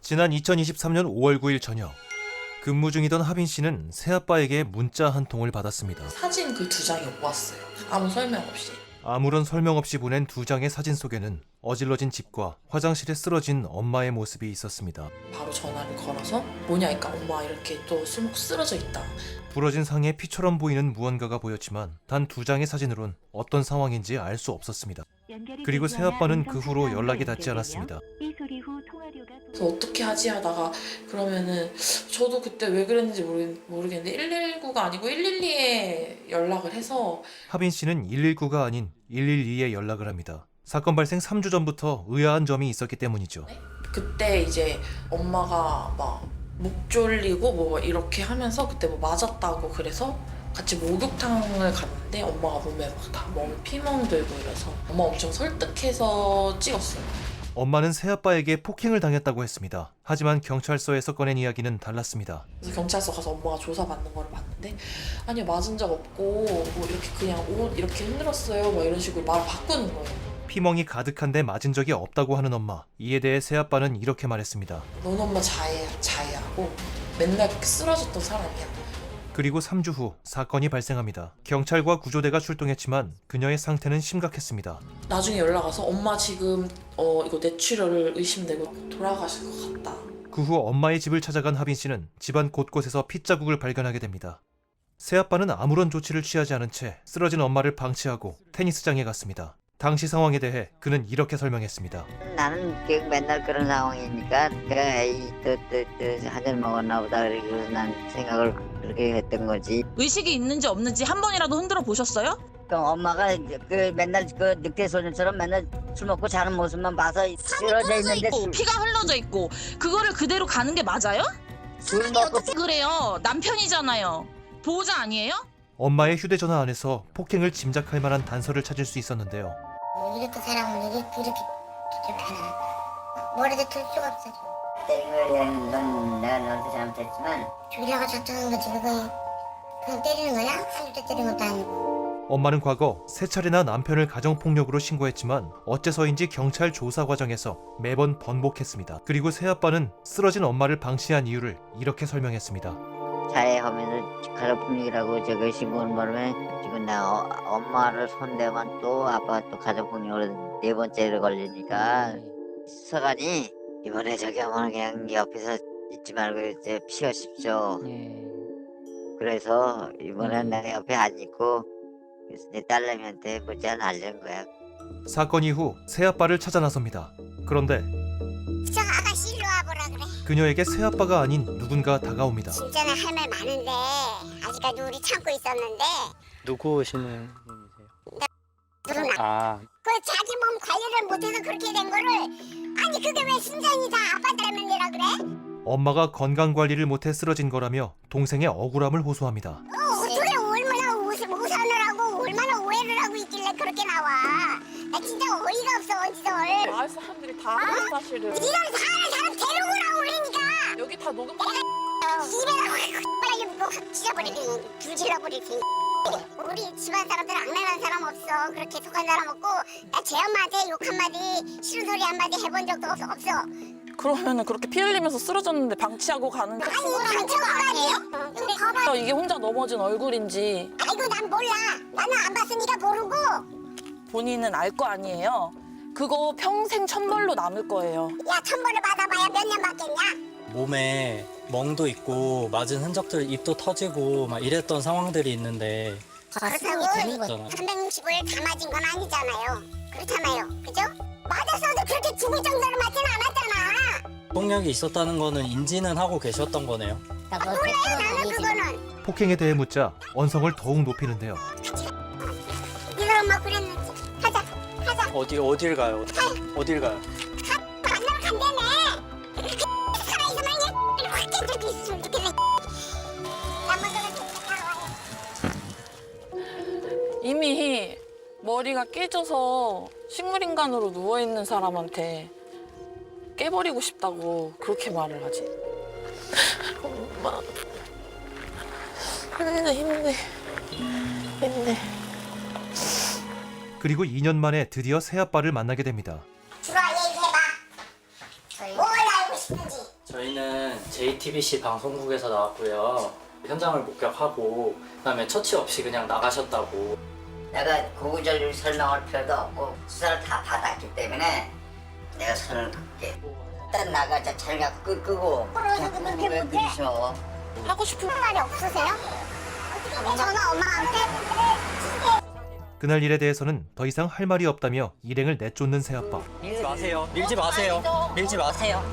지난 2023년 5월 9일 저녁, 근무 중이던 하빈 씨는 새아빠에게 문자 한 통을 받았습니다. 사진 그 2장이 왔어요. 아무 설명 없이. 아무런 설명 없이 보낸 2장의 사진 속에는 어질러진 집과 화장실에 쓰러진 엄마의 모습이 있었습니다. 바로 전화를 걸어서 뭐냐니까 엄마 이렇게 또 쓰러져 있다. 부러진 상에 피처럼 보이는 무언가가 보였지만 단 2장의 사진으론 어떤 상황인지 알 수 없었습니다. 그리고 새아빠는 그 후로 연락이 닿지 않았습니다. 그래서 어떻게 하지 하다가 그러면은 저도 그때 왜 그랬는지 모르겠는데 119가 아니고 112에 연락을 해서 하빈 씨는 119가 아닌 112에 연락을 합니다. 사건 발생 3주 전부터 의아한 점이 있었기 때문이죠. 그때 이제 엄마가 막 목 졸리고 뭐 이렇게 하면서 그때 뭐 맞았다고 그래서 같이 목욕탕을 갔는데 엄마가 몸에 막 다 피멍 들고 이래서 엄마 엄청 설득해서 찍었어요. 엄마는 새아빠에게 폭행을 당했다고 했습니다. 하지만 경찰서에서 꺼낸 이야기는 달랐습니다. 그래서 경찰서 가서 엄마가 조사받는 거를 봤는데 아니요 맞은 적 없고 뭐 이렇게 그냥 옷 이렇게 흔들었어요 막 이런 식으로 말을 바꾸는 거예요. 피멍이 가득한데 맞은 적이 없다고 하는 엄마. 이에 대해 새아빠는 이렇게 말했습니다. 넌 엄마 자해하고 맨날 쓰러졌던 사람이야. 그리고 3주 후 사건이 발생합니다. 경찰과 구조대가 출동했지만 그녀의 상태는 심각했습니다. 나중에 연락 와서 엄마 지금 이거 뇌출혈을 의심되고 돌아가실 것 같다. 그 후 엄마의 집을 찾아간 하빈 씨는 집안 곳곳에서 핏자국을 발견하게 됩니다. 새아빠는 아무런 조치를 취하지 않은 채 쓰러진 엄마를 방치하고 테니스장에 갔습니다. 당시 상황에 대해 그는 이렇게 설명했습니다. 나는 맨날 그런 상황이니까 에이 한잔 먹었나 보다 그래서 난 생각을 그렇게 했던 거지. 의식이 있는지 없는지 한 번이라도 흔들어 보셨어요? 그럼 엄마가 맨날 늑대 소년처럼 맨날 술 먹고 자는 모습만 봐서 쓰러져 있는데 있고 피가 흘러져 있고 그거를 그대로 가는 게 맞아요? 술 먹고 그래요. 남편이잖아요. 보호자 아니에요? 엄마의 휴대전화 안에서 폭행을 짐작할 만한 단서를 찾을 수 있었는데요. 이렇게 사람을 이렇게 하나 머리도 틀 수가 없어. 때린 건 내가 너한테 잘못했지만 죽이려고 작정한 거지. 그냥 때리는 거야? 한두 대 때린 것도 아니고. 엄마는 과거 3차례나 남편을 가정폭력으로 신고했지만 어째서인지 경찰 조사 과정에서 매번 번복했습니다. 그리고 새아빠는 쓰러진 엄마를 방치한 이유를 이렇게 설명했습니다. 자해하면서 가족폭력이라고 저거 신고는 바람에 지금 나 엄마를 손대면 또 아빠가 또 가족폭력으로 4번째로 걸리니까 서간이 이번에 저기 어머니 그냥 옆에서 있지 말고 이제 피하십시오. 그래서 이번엔 내가 옆에 안 있고 내 딸내미한테 문자 날린 거야. 사건 이후 새아빠를 찾아 나섭니다. 그런데 저 아가씨 일로 와보라 그래. 그녀에게 새아빠가 아닌 누군가 다가옵니다. 진짜는 할 말 많은데 아직까지 우리 참고 있었는데 누구시는 분이세요? 누나 그 자기 몸 관리를 못해서 그렇게 된 거를 아니 그게 왜 순전히 다 아빠 때문이라 그래? 엄마가 건강관리를 못해 쓰러진 거라며 동생의 억울함을 호소합니다. 어떻게 얼마나 오산을 하고 얼마나 오해를 하고 있길래 그렇게 나와. 나 진짜 어이가 없어 어디서. 마을 사람들이 다 아는 사실을 이런 사람 데리고 오라고 그러니까. 여기 다 녹음 입에다 확 찢어버리기 불질러버리기. 우리 집안 사람들 악랄한 사람 없어. 그렇게 속한 사람 없고 나 제 엄마한테 욕 한마디 싫은 소리 한마디 해본 적도 없어. 그러면은 그렇게 피 흘리면서 쓰러졌는데 방치하고 가는 게 아니 방치가 아니에요. 근데 봐봐. 이게 혼자 넘어진 얼굴인지 아이고 난 몰라. 나는 안 봤으니까 모르고. 본인은 알 거 아니에요. 그거 평생 천벌로 남을 거예요. 야 천벌을 받아봐야 몇 년 받겠냐. 몸에 멍도 있고 맞은 흔적들 입도 터지고 막 이랬던 상황들이 있는데 그렇다고 360을 다 맞은 건 아니잖아요. 그렇잖아요. 그죠? 맞았어도 그렇게 죽을 정도로 맞진 않았잖아. 폭력이 있었다는 거는 인지는 하고 계셨던 거네요. 몰라요 나는 그거는. 폭행에 대해 묻자 언성을 더욱 높이는데요. 네가 엄마 그랬는지. 가자. 어딜 가요? 어딜 가요? 만나러 간다네. 살아있으면 얘 확 깨들고 있으면 좋겠네. 나 먼저 가서 이미 머리가 깨져서 식물인간으로 누워있는 사람한테 깨버리고 싶다고 그렇게 말을 하지. 엄마 힘내. 그리고 2년 만에 드디어 새아빠를 만나게 됩니다. 들어와 얘기해봐. 뭘 알고 싶은지. 저희는 JTBC 방송국에서 나왔고요. 현장을 목격하고 그다음에 처치 없이 그냥 나가셨다고. 내가 구구절절 설명할 필요도 없고 수사를 다 받았기 때문에 내가 선을 긋게. 일단 나가자. 자기가 끄고 왜 그러셔? 하고 싶은 말이 없으세요? 전화 엄마한테? 그날 일에 대해서는 더 이상 할 말이 없다며 일행을 내쫓는 새아빠. 밀지 마세요. 밀지 마세요. 밀지 마세요.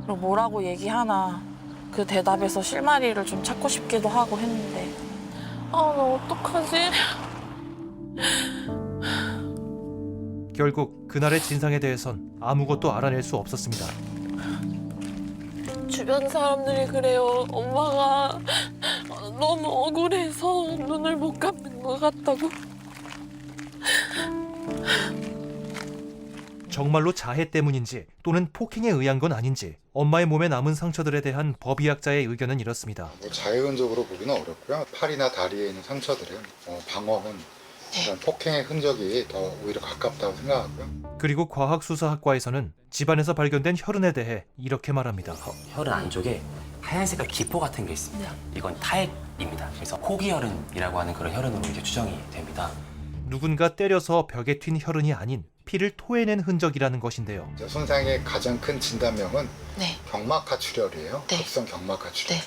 그리고 뭐라고 얘기하나 그 대답에서 실마리를 좀 찾고 싶기도 하고 했는데 아, 나 어떡하지? 결국 그날의 진상에 대해선 아무것도 알아낼 수 없었습니다. 주변 사람들이 그래요. 엄마가 너무 억울해서 눈을 못 감는 것 같다고. 정말로 자해 때문인지 또는 폭행에 의한 건 아닌지 엄마의 몸에 남은 상처들에 대한 법의학자의 의견은 이렇습니다. 자연적으로 보기는 어렵고요. 팔이나 다리에 있는 상처들은 방어는 이런 폭행의 흔적이 더 오히려 가깝다고 생각하고요. 그리고 과학수사학과에서는 집안에서 발견된 혈흔에 대해 이렇게 말합니다. 혈흔 안쪽에 하얀 색깔 기포 같은 게 있습니다. 이건 타액입니다. 그래서 호기혈흔이라고 하는 그런 혈흔으로 이제 추정이 됩니다. 누군가 때려서 벽에 튄 혈흔이 아닌 피를 토해낸 흔적이라는 것인데요. 손상의 가장 큰 진단명은 네. 경막하출혈이에요. 네. 급성 경막하출혈. 네.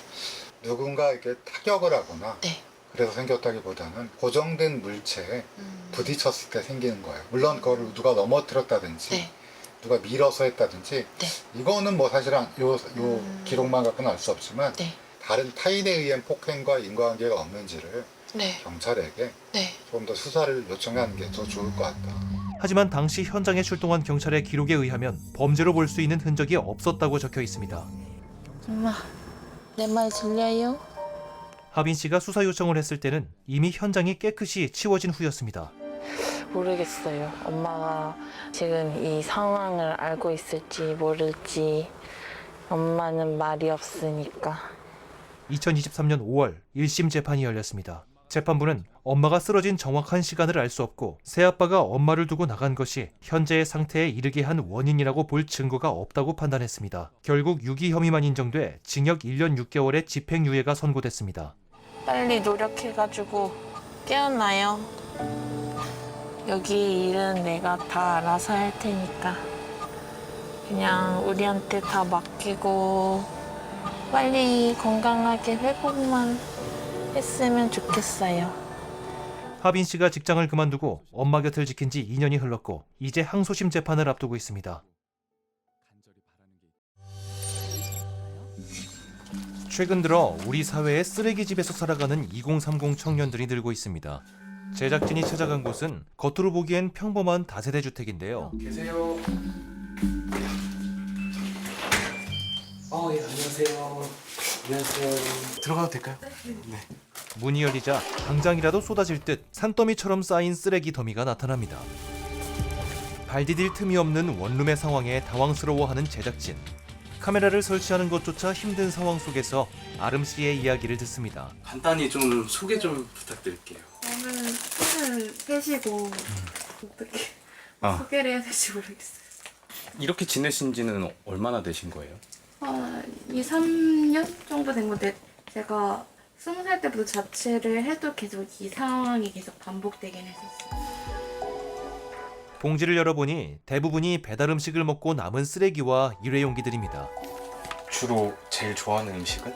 누군가 이렇게 타격을 하거나 네. 그래서 생겼다기보다는 고정된 물체에 부딪혔을 때 생기는 거예요. 물론 그걸 누가 넘어뜨렸다든지 네. 누가 밀어서 했다든지 네. 이거는 뭐 사실은 요 기록만 갖고는 알 수 없지만 네. 다른 타인에 의한 폭행과 인과관계가 없는지를 네. 경찰에게 네. 좀 더 수사를 요청하는 게 더 좋을 것 같다. 하지만 당시 현장에 출동한 경찰의 기록에 의하면 범죄로 볼 수 있는 흔적이 없었다고 적혀 있습니다. 엄마, 내 말 들려요? 하빈 씨가 수사 요청을 했을 때는 이미 현장이 깨끗이 치워진 후였습니다. 모르겠어요. 엄마가 지금 이 상황을 알고 있을지 모를지 엄마는 말이 없으니까. 2023년 5월 1심 재판이 열렸습니다. 재판부는 엄마가 쓰러진 정확한 시간을 알 수 없고 새아빠가 엄마를 두고 나간 것이 현재의 상태에 이르게 한 원인이라고 볼 증거가 없다고 판단했습니다. 결국 유기 혐의만 인정돼 징역 1년 6개월의 집행유예가 선고됐습니다. 빨리 노력해가지고 깨어나요. 여기 일은 내가 다 알아서 할 테니까 그냥 우리한테 다 맡기고 빨리 건강하게 회복만 했으면 좋겠어요. 하빈 씨가 직장을 그만두고 엄마 곁을 지킨 지 2년이 흘렀고 이제 항소심 재판을 앞두고 있습니다. 최근 들어 우리 사회의 쓰레기집에서 살아가는 2030 청년들이 늘고 있습니다. 제작진이 찾아간 곳은 겉으로 보기엔 평범한 다세대 주택인데요. 계세요. 예, 안녕하세요. 안녕하세요. 들어가도 될까요? 네. 문이 열리자 당장이라도 쏟아질 듯 산더미처럼 쌓인 쓰레기 더미가 나타납니다. 발 디딜 틈이 없는 원룸의 상황에 당황스러워하는 제작진. 카메라를 설치하는 것조차 힘든 상황 속에서 아름 씨의 이야기를 듣습니다. 간단히 좀 소개 좀 부탁드릴게요. 저는 손을 빼시고 어떻게 소개를 해야 될지 모르겠어요. 이렇게 지내신 지는 얼마나 되신 거예요? 2, 3년 정도 된 건데 제가 20살 때부터 자취를 해도 계속 이 상황이 계속 반복되긴 했었어요. 봉지를 열어보니 대부분이 배달 음식을 먹고 남은 쓰레기와 일회용기들입니다. 주로 제일 좋아하는 음식은?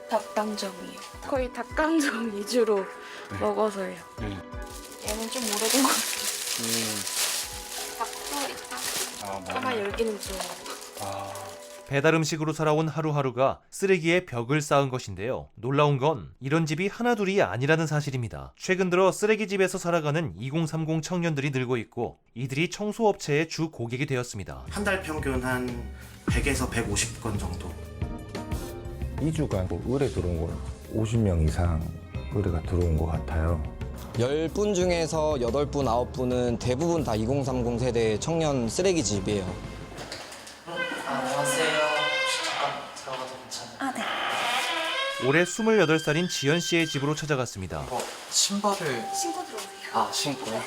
닭강정이에요. 거의 닭강정 위주로 먹어서요. 얘는 좀 오래된 것 같아요. 닭도 있다. 아마 여기는 좀 배달 음식으로 살아온 하루하루가 쓰레기에 벽을 쌓은 것인데요. 놀라운 건 이런 집이 하나둘이 아니라는 사실입니다. 최근 들어 쓰레기집에서 살아가는 2030 청년들이 늘고 있고 이들이 청소업체의 주 고객이 되었습니다. 한 달 평균 한 100에서 150건 정도. 2주간 의뢰 들어온 건 50명 이상 의뢰가 들어온 것 같아요. 10분 중에서 8분, 9분은 대부분 다 2030 세대 청년 쓰레기집이에요. 안녕하세요. 잠깐 들어가도 괜찮아요? 네. 올해 28살인 지연 씨의 집으로 찾아갔습니다. 신발을 신고 들어오세요. 신고요?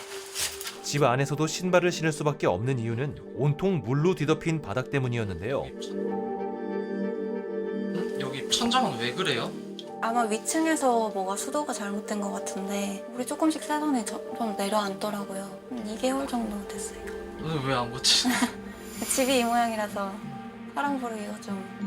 집 안에서도 신발을 신을 수밖에 없는 이유는 온통 물로 뒤덮인 바닥 때문이었는데요. 여기 천장은 왜 그래요? 아마 위층에서 뭐가 수도가 잘못된 것 같은데 물이 조금씩 새서니 좀 내려앉더라고요. 한 2개월 정도 됐어요. 오늘 왜 안 고치? 집이 이 모양이라서 사람 부르기가 좀...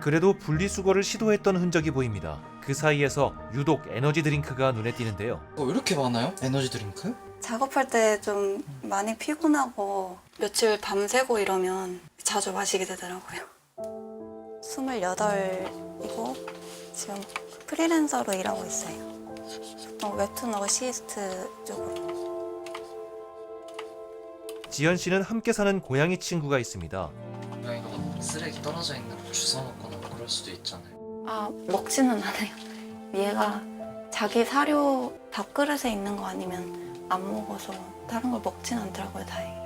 그래도 분리수거를 시도했던 흔적이 보입니다. 그 사이에서 유독 에너지 드링크가 눈에 띄는데요. 왜 이렇게 많아요? 에너지 드링크? 작업할 때 좀 많이 피곤하고 며칠 밤새고 이러면 자주 마시게 되더라고요. 28이고 지금 프리랜서로 일하고 있어요. 웹툰 어시스트 쪽으로. 지연 씨는 함께 사는 고양이 친구가 있습니다. 고양이가 막 쓰레기 떨어져 있는 거 주워먹거나 그럴 수도 있잖아요. 아, 먹지는 않아요. 얘가 자기 사료 밥그릇에 있는 거 아니면 안 먹어서 다른 걸 먹진 않더라고요, 다행히.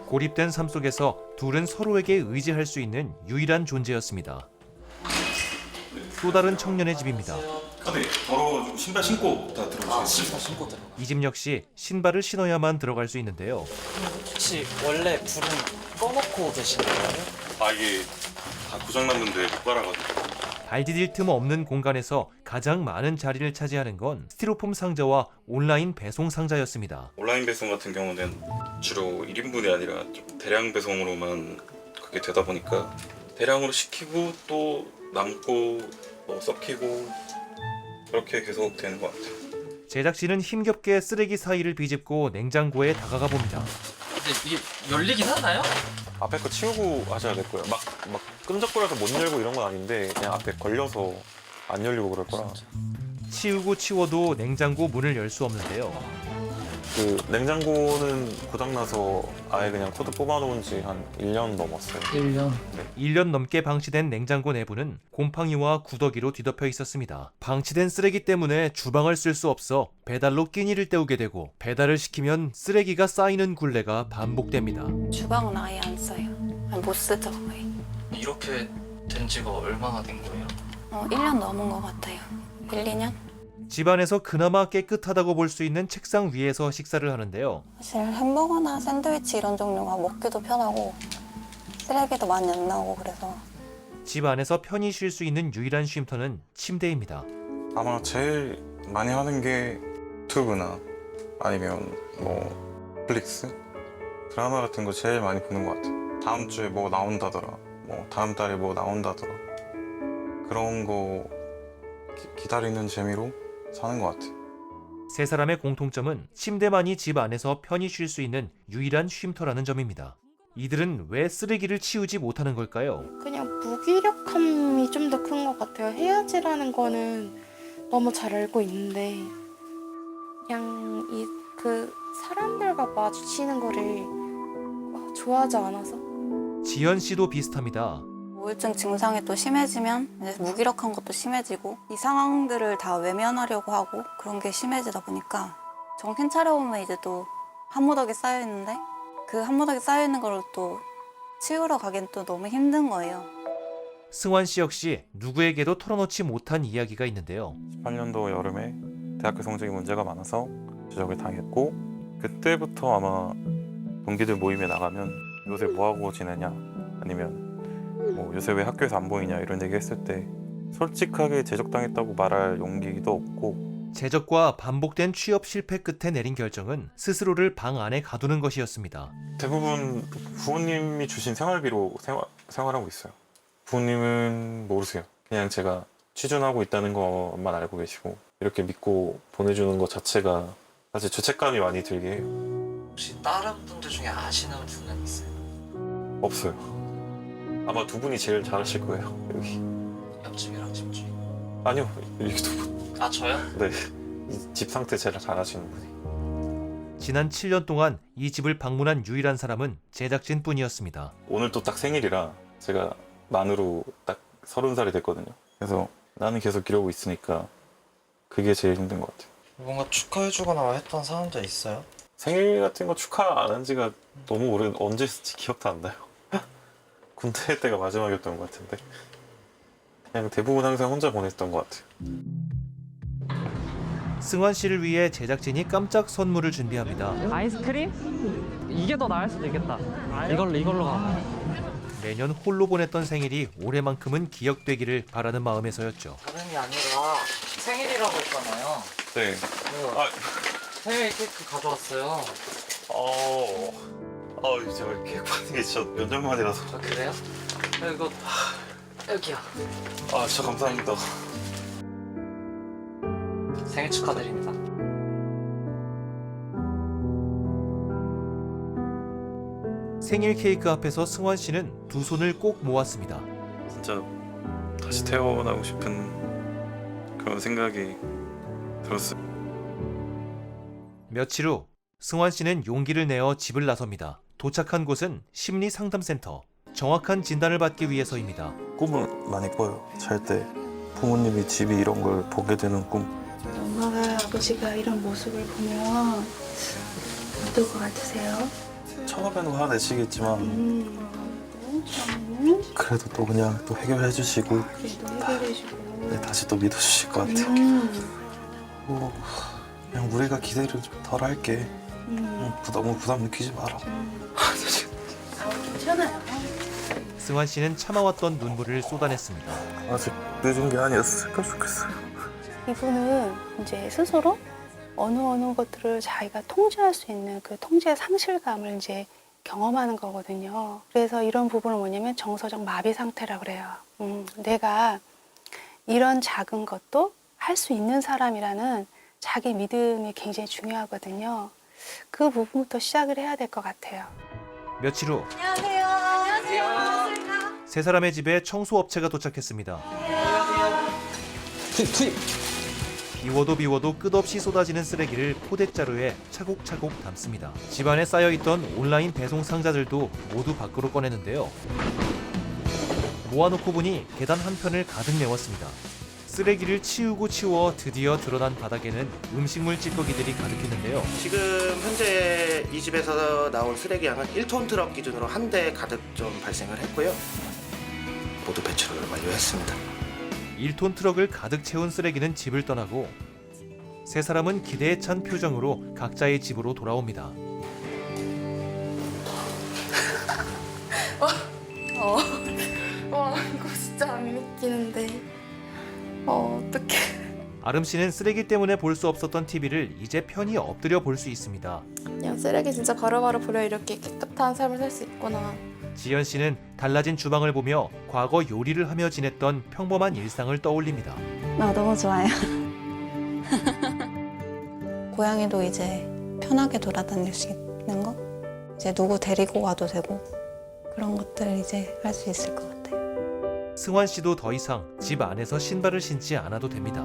고립된 삶 속에서 둘은 서로에게 의지할 수 있는 유일한 존재였습니다. 또 다른 청년의 집입니다. 네, 더러워가지고 신발 신고 다 들어오세요. 신발 신고 들어가. 이 집 역시 신발을 신어야만 들어갈 수 있는데요. 혹시 원래 불은 꺼놓고 계시는 거예요? 아 이게 다 고장났는데 못 갈아가지고. 발 디딜 틈 없는 공간에서 가장 많은 자리를 차지하는 건 스티로폼 상자와 온라인 배송 상자였습니다. 온라인 배송 같은 경우는 주로 1인분이 아니라 좀 대량 배송으로만 그게 되다 보니까 대량으로 시키고 또 남고 썩히고 그렇게 계속 되는 것 같아요. 제작진은 힘겹게 쓰레기 사이를 비집고 냉장고에 다가가 봅니다. 근데 이게 열리긴 하나요? 앞에 거 치우고 하셔야 될 거예요. 막 끈적거려서 못 열고 이런 건 아닌데 그냥 앞에 걸려서 안 열리고 그럴 거라. 치우고 치워도 냉장고 문을 열 수 없는데요. 그 냉장고는 고장나서 아예 그냥 코드 뽑아놓은 지 한 1년 넘었어요. 1년? 네. 1년 넘게 방치된 냉장고 내부는 곰팡이와 구더기로 뒤덮여 있었습니다. 방치된 쓰레기 때문에 주방을 쓸 수 없어 배달로 끼니를 때우게 되고 배달을 시키면 쓰레기가 쌓이는 굴레가 반복됩니다. 주방은 아예 안 써요. 아니, 못 쓰죠, 거의. 이렇게 된 지가 얼마나 된 거예요? 1년 넘은 것 같아요. 1, 2년? 집안에서 그나마 깨끗하다고 볼 수 있는 책상 위에서 식사를 하는데요. 사실 햄버거나 샌드위치 이런 종류가 먹기도 편하고 쓰레기도 많이 안 나오고 그래서. 집 안에서 편히 쉴 수 있는 유일한 쉼터는 침대입니다. 아마 제일 많이 하는 게 유튜브나 아니면 뭐 넷플릭스? 드라마 같은 거 제일 많이 보는 것 같아요. 다음 주에 뭐 나온다더라, 뭐 다음 달에 뭐 나온다더라, 그런 거 기다리는 재미로 사는 것 같아요. 세 사람의 공통점은 침대만이 집 안에서 편히 쉴 수 있는 유일한 쉼터라는 점입니다. 이들은 왜 쓰레기를 치우지 못하는 걸까요? 그냥 무기력함이 좀 더 큰 것 같아요. 해야지라는 거는 너무 잘 알고 있는데 그냥 그 사람들과 마주치는 거를 좋아하지 않아서. 지연 씨도 비슷합니다. 우울증 증상이 또 심해지면 이제 무기력한 것도 심해지고 이 상황들을 다 외면하려고 하고 그런 게 심해지다 보니까 정신 차려보면 이제 또 한 무더기 쌓여 있는데 그 한 무더기 쌓여 있는 걸 또 치우러 가긴 또 너무 힘든 거예요. 승환 씨 역시 누구에게도 털어놓지 못한 이야기가 있는데요. 18년도 여름에 대학교 성적이 문제가 많아서 지적을 당했고 그때부터 아마 동기들 모임에 나가면 요새 뭐하고 지내냐 아니면 뭐 요새 왜 학교에서 안 보이냐 이런 얘기 했을 때 솔직하게 제적당했다고 말할 용기도 없고 제적과 반복된 취업 실패 끝에 내린 결정은 스스로를 방 안에 가두는 것이었습니다. 대부분 부모님이 주신 생활비로 생활하고 있어요. 부모님은 모르세요. 그냥 제가 취준하고 있다는 것만 알고 계시고 이렇게 믿고 보내주는 것 자체가 사실 죄책감이 많이 들게 해요. 혹시 다른 분들 중에 아시는 분은 있어요? 없어요. 아마 두 분이 제일 잘하실 거예요. 여기. 옆집이랑 집주인? 아니요, 여기 두 분. 아 저요? 네, 이 집 상태 제일 잘하시는 분이. 지난 7년 동안 이 집을 방문한 유일한 사람은 제작진뿐이었습니다. 오늘 또 딱 생일이라 제가 만으로 딱 30살이 됐거든요. 그래서 나는 계속 이러고 있으니까 그게 제일 힘든 것 같아요. 뭔가 축하해주거나 했던 사람들 있어요? 생일 같은 거 축하 안 한 지가 너무 오래, 언제 했을지 기억도 안 나요. 군대 때가 마지막이었던 것 같은데 그냥 대부분 항상 혼자 보냈던 것 같아요. 승환 씨를 위해 제작진이 깜짝 선물을 준비합니다. 아이스크림? 이게 더 나을 수도 있겠다. 이걸로 가. 매년 홀로 보냈던 생일이 올해만큼은 기억되기를 바라는 마음에서였죠. 다름이 아니라 생일이라고 했잖아요. 네. 생일 케이크 가져왔어요. 제가 케이크 받는 게 진짜 몇 년 만이라서. 그래요? 이거 여기요. 진짜 감사합니다. 생일 축하드립니다. 생일 케이크 앞에서 승환 씨는 두 손을 꼭 모았습니다. 진짜 다시 태어나고 싶은 그런 생각이 들었어요. 며칠 후 승환 씨는 용기를 내어 집을 나섭니다. 도착한 곳은 심리상담센터. 정확한 진단을 받기 위해서입니다. 꿈을 많이 꿔요. 잘 때 부모님이 집이 이런 걸 보게 되는 꿈. 엄마가 아버지가 이런 모습을 보면 어떨 것 같으세요? 처음에는 화내시겠지만 그래도 또 그냥 또 해결해 주시고 그래도 해결해주고 다시 또 믿어주실 것 같아요. 그냥 우리가 기대를 좀 덜 할게. 너무 부담 느끼지 마라. 괜찮아요. 승환 씨는 참아왔던 눈물을 쏟아냈습니다. 아직 늦은 게 아니었으니까 좋겠어요. 이분은 이제 스스로 어느 것들을 자기가 통제할 수 있는 그 통제 상실감을 이제 경험하는 거거든요. 그래서 이런 부분은 뭐냐면 정서적 마비 상태라고 그래요. 내가 이런 작은 것도 할 수 있는 사람이라는 자기 믿음이 굉장히 중요하거든요. 그 부분부터 시작을 해야 될 것 같아요. 며칠 후 안녕하세요. 안녕하세요. 세 사람의 집에 청소업체가 도착했습니다. 투입. 비워도 비워도 끝없이 쏟아지는 쓰레기를 포대자루에 차곡차곡 담습니다. 집안에 쌓여있던 온라인 배송 상자들도 모두 밖으로 꺼내는데요. 모아놓고 보니 계단 한편을 가득 메웠습니다. 쓰레기를 치우고 치워 드디어 드러난 바닥에는 음식물 찌꺼기들이 가득했는데요. 지금 현재 이 집에서 나온 쓰레기 양은 1톤 트럭 기준으로 한 대 가득 좀 발생을 했고요. 모두 배출을 완료했습니다. 1톤 트럭을 가득 채운 쓰레기는 집을 떠나고 세 사람은 기대에 찬 표정으로 각자의 집으로 돌아옵니다. 와 이거 진짜 안 믿기는데. 어떡해. 아름 씨는 쓰레기 때문에 볼 수 없었던 TV를 이제 편히 엎드려 볼 수 있습니다. 그냥 쓰레기 진짜 바로바로 버려 이렇게 깨끗한 삶을 살 수 있구나. 지연 씨는 달라진 주방을 보며 과거 요리를 하며 지냈던 평범한 일상을 떠올립니다. 너무 좋아요. 고양이도 이제 편하게 돌아다닐 수 있는 거? 이제 누구 데리고 와도 되고 그런 것들 이제 할 수 있을 것 같아요. 승환 씨도 더 이상 집 안에서 신발을 신지 않아도 됩니다.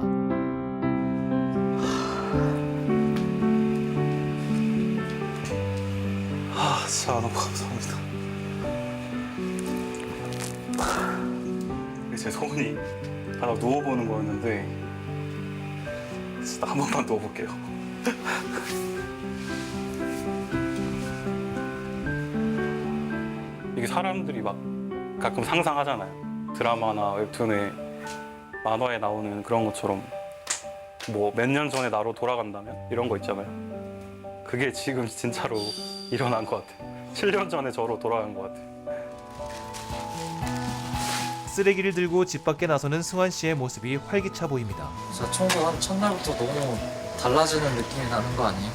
진짜 너무 감사합니다. 제 소원이 하나 누워보는 거였는데 진짜 한 번만 누워볼게요. 이게 사람들이 막 가끔 상상하잖아요. 드라마나 웹툰에 만화에 나오는 그런 것처럼 뭐 몇 년 전에 나로 돌아간다면 이런 거 있잖아요. 그게 지금 진짜로 일어난 것 같아요. 7년 전에 저로 돌아간 것 같아요. 쓰레기를 들고 집 밖에 나서는 승환 씨의 모습이 활기차 보입니다. 진짜 청소한 첫날부터 너무 달라지는 느낌이 나는 거 아니에요?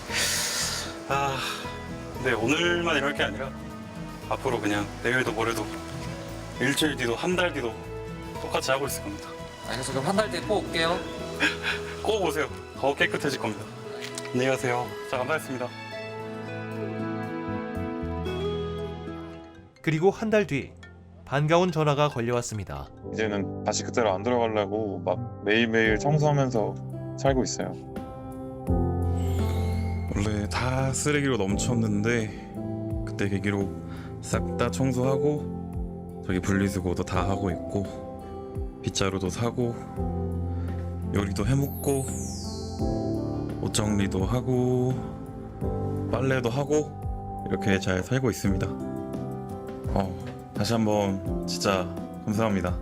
네, 오늘만 이럴 게 아니라 앞으로 그냥 내일도 모레도 일주일 뒤도 한 달 뒤도 똑같이 하고 있을 겁니다. 알겠어. 그럼 한 달 뒤에 꼭 올게요. 꼭 오세요. 더 깨끗해질 겁니다. 안녕히 가세요. 자, 감사했습니다. 그리고 한 달 뒤 반가운 전화가 걸려왔습니다. 이제는 다시 그때로 안 들어가려고 막 매일매일 청소하면서 살고 있어요. 원래 다 쓰레기로 넘쳤는데 그때 계기로 싹 다 청소하고 저기 분리수거도 다 하고 있고 빗자루도 사고 요리도 해먹고 옷 정리도 하고 빨래도 하고 이렇게 잘 살고 있습니다. 다시 한번 진짜 감사합니다.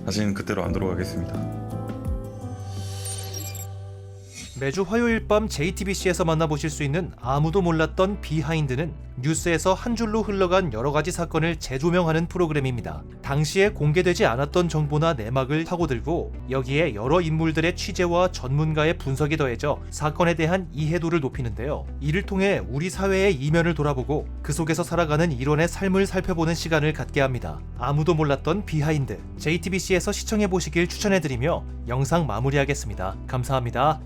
다시는 그때로 안 돌아가겠습니다. 매주 화요일 밤 JTBC에서 만나보실 수 있는 아무도 몰랐던 비하인드는 뉴스에서 한 줄로 흘러간 여러 가지 사건을 재조명하는 프로그램입니다. 당시에 공개되지 않았던 정보나 내막을 파고들고 여기에 여러 인물들의 취재와 전문가의 분석이 더해져 사건에 대한 이해도를 높이는데요. 이를 통해 우리 사회의 이면을 돌아보고 그 속에서 살아가는 일원의 삶을 살펴보는 시간을 갖게 합니다. 아무도 몰랐던 비하인드, JTBC에서 시청해보시길 추천해드리며 영상 마무리하겠습니다. 감사합니다.